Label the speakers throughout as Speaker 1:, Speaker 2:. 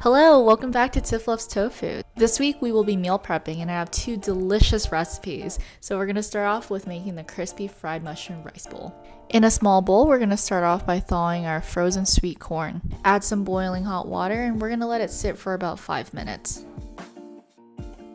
Speaker 1: Hello, welcome back to Tiff Loves Tofu. This week we will be meal prepping and I have two delicious recipes. So we're going to start off with making the crispy fried mushroom rice bowl. In a small bowl, we're going to start off by thawing our frozen sweet corn. Add some boiling hot water and we're going to let it sit for about 5 minutes.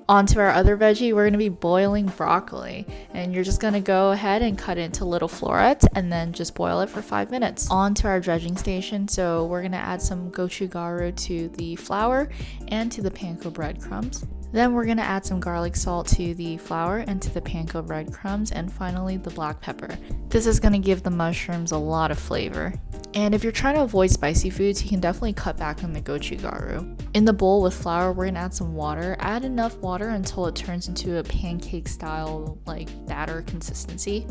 Speaker 1: Onto our other veggie, we're going to be boiling broccoli, and you're just going to go ahead and cut it into little florets and then just boil it for 5 minutes. Onto our dredging station, so we're going to add some gochugaru to the flour and to the panko breadcrumbs. Then we're going to add some garlic salt to the flour and to the panko breadcrumbs, and finally the black pepper. This is going to give the mushrooms a lot of flavor. And if you're trying to avoid spicy foods, you can definitely cut back on the gochugaru. In the bowl with flour, we're going to add some water. Add enough water until it turns into a pancake style batter consistency.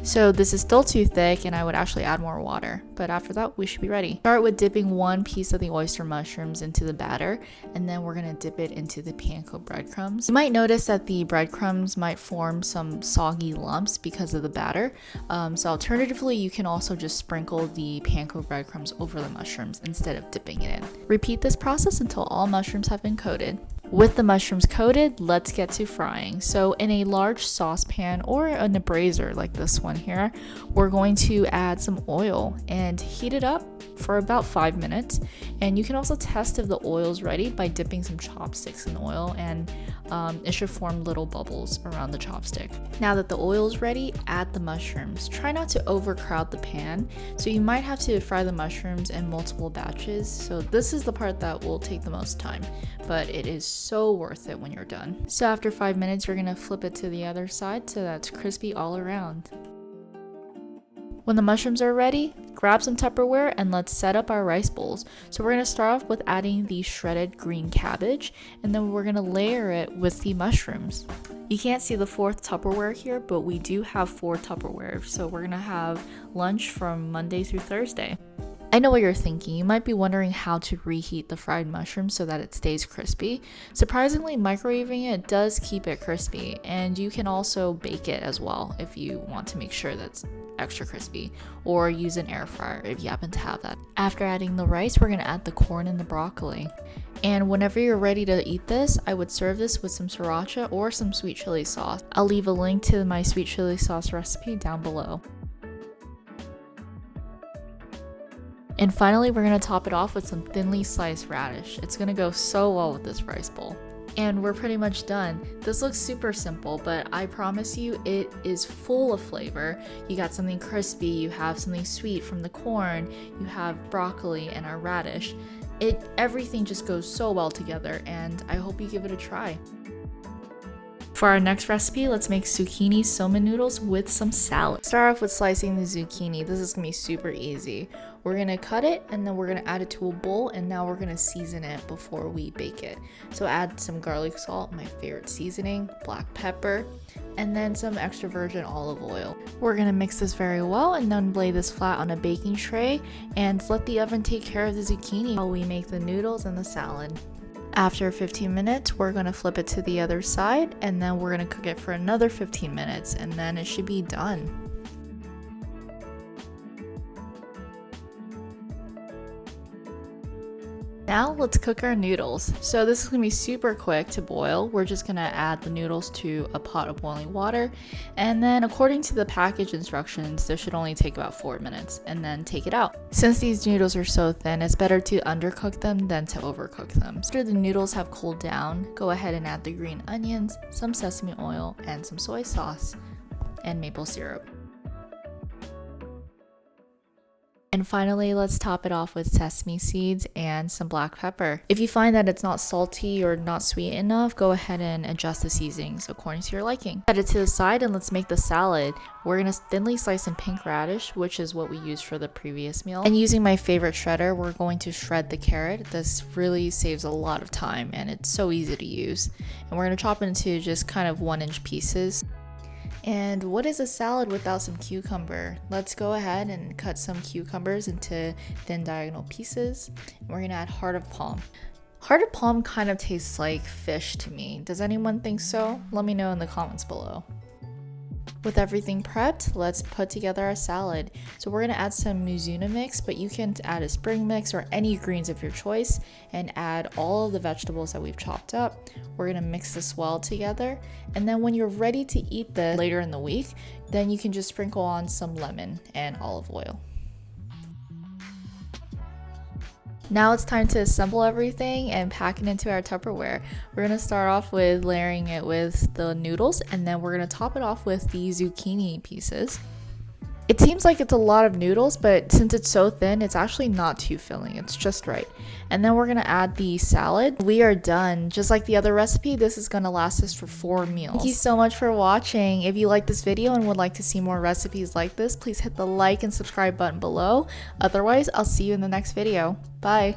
Speaker 1: So this is still too thick and I would actually add more water, but after that we should be ready. Start with dipping one piece of the oyster mushrooms into the batter, and then we're going to dip it into the panko breadcrumbs. You might notice that the breadcrumbs might form some soggy lumps because of the batter. So alternatively, you can also just sprinkle the panko breadcrumbs over the mushrooms instead of dipping it in. Repeat this process until all mushrooms have been coated. With the mushrooms coated, let's get to frying. So in a large saucepan or in a brazier like this one here, we're going to add some oil and heat it up for about 5 minutes. And you can also test if the oil is ready by dipping some chopsticks in oil, and it should form little bubbles around the chopstick. Now that the oil is ready, add the mushrooms. Try not to overcrowd the pan, so you might have to fry the mushrooms in multiple batches. So this is the part that will take the most time, but it is so worth it when you're done. So after 5 minutes, you're gonna flip it to the other side so that's crispy all around. When the mushrooms are ready, grab some Tupperware and let's set up our rice bowls. So we're gonna start off with adding the shredded green cabbage, and then we're gonna layer it with the mushrooms. You can't see the fourth Tupperware here, but we do have 4 Tupperware. So we're gonna have lunch from Monday through Thursday. I know what you're thinking. You might be wondering how to reheat the fried mushroom so that it stays crispy. Surprisingly, microwaving it does keep it crispy, and you can also bake it as well if you want to make sure that's extra crispy, or use an air fryer if you happen to have that. After adding the rice, we're going to add the corn and the broccoli. And whenever you're ready to eat this, I would serve this with some sriracha or some sweet chili sauce. I'll leave a link to my sweet chili sauce recipe down below. And finally, we're going to top it off with some thinly sliced radish. It's going to go so well with this rice bowl. And we're pretty much done. This looks super simple, but I promise you it is full of flavor. You got something crispy, you have something sweet from the corn, you have broccoli and our radish. Everything just goes so well together, and I hope you give it a try. For our next recipe, let's make zucchini somen noodles with some salad. Start off with slicing the zucchini. This is gonna be super easy. We're gonna cut it and then we're gonna add it to a bowl, and now we're gonna season it before we bake it. So add some garlic salt, my favorite seasoning, black pepper, and then some extra virgin olive oil. We're gonna mix this very well and then lay this flat on a baking tray and let the oven take care of the zucchini while we make the noodles and the salad. After 15 minutes, we're going to flip it to the other side, and then we're going to cook it for another 15 minutes, and then it should be done. Now let's cook our noodles. So this is going to be super quick to boil. We're just going to add the noodles to a pot of boiling water, and then according to the package instructions, this should only take about 4 minutes, and then take it out. Since these noodles are so thin, it's better to undercook them than to overcook them. After the noodles have cooled down, go ahead and add the green onions, some sesame oil, and some soy sauce, and maple syrup. And finally, let's top it off with sesame seeds and some black pepper. If you find that it's not salty or not sweet enough, go ahead and adjust the seasonings according to your liking. Set it to the side and let's make the salad. We're going to thinly slice some pink radish, which is what we used for the previous meal. And using my favorite shredder, we're going to shred the carrot. This really saves a lot of time and it's so easy to use. And we're going to chop it into just kind of 1-inch pieces. And what is a salad without some cucumber? Let's go ahead and cut some cucumbers into thin diagonal pieces. We're gonna add heart of palm. Heart of palm kind of tastes like fish to me. Does anyone think so? Let me know in the comments below. With everything prepped, let's put together our salad. So we're gonna add some MIZUNA mix, but you can add a spring mix or any greens of your choice and add all of the vegetables that we've chopped up. We're gonna mix this well together. And then when you're ready to eat this later in the week, then you can just sprinkle on some lemon and olive oil. Now it's time to assemble everything and pack it into our Tupperware. We're gonna start off with layering it with the noodles, and then we're gonna top it off with the zucchini pieces. It seems like it's a lot of noodles, but since it's so thin, it's actually not too filling. It's just right. And then we're gonna add the salad. We are done. Just like the other recipe, this is gonna last us for 4 meals. Thank you so much for watching. If you like this video and would like to see more recipes like this, please hit the like and subscribe button below. Otherwise, I'll see you in the next video. Bye.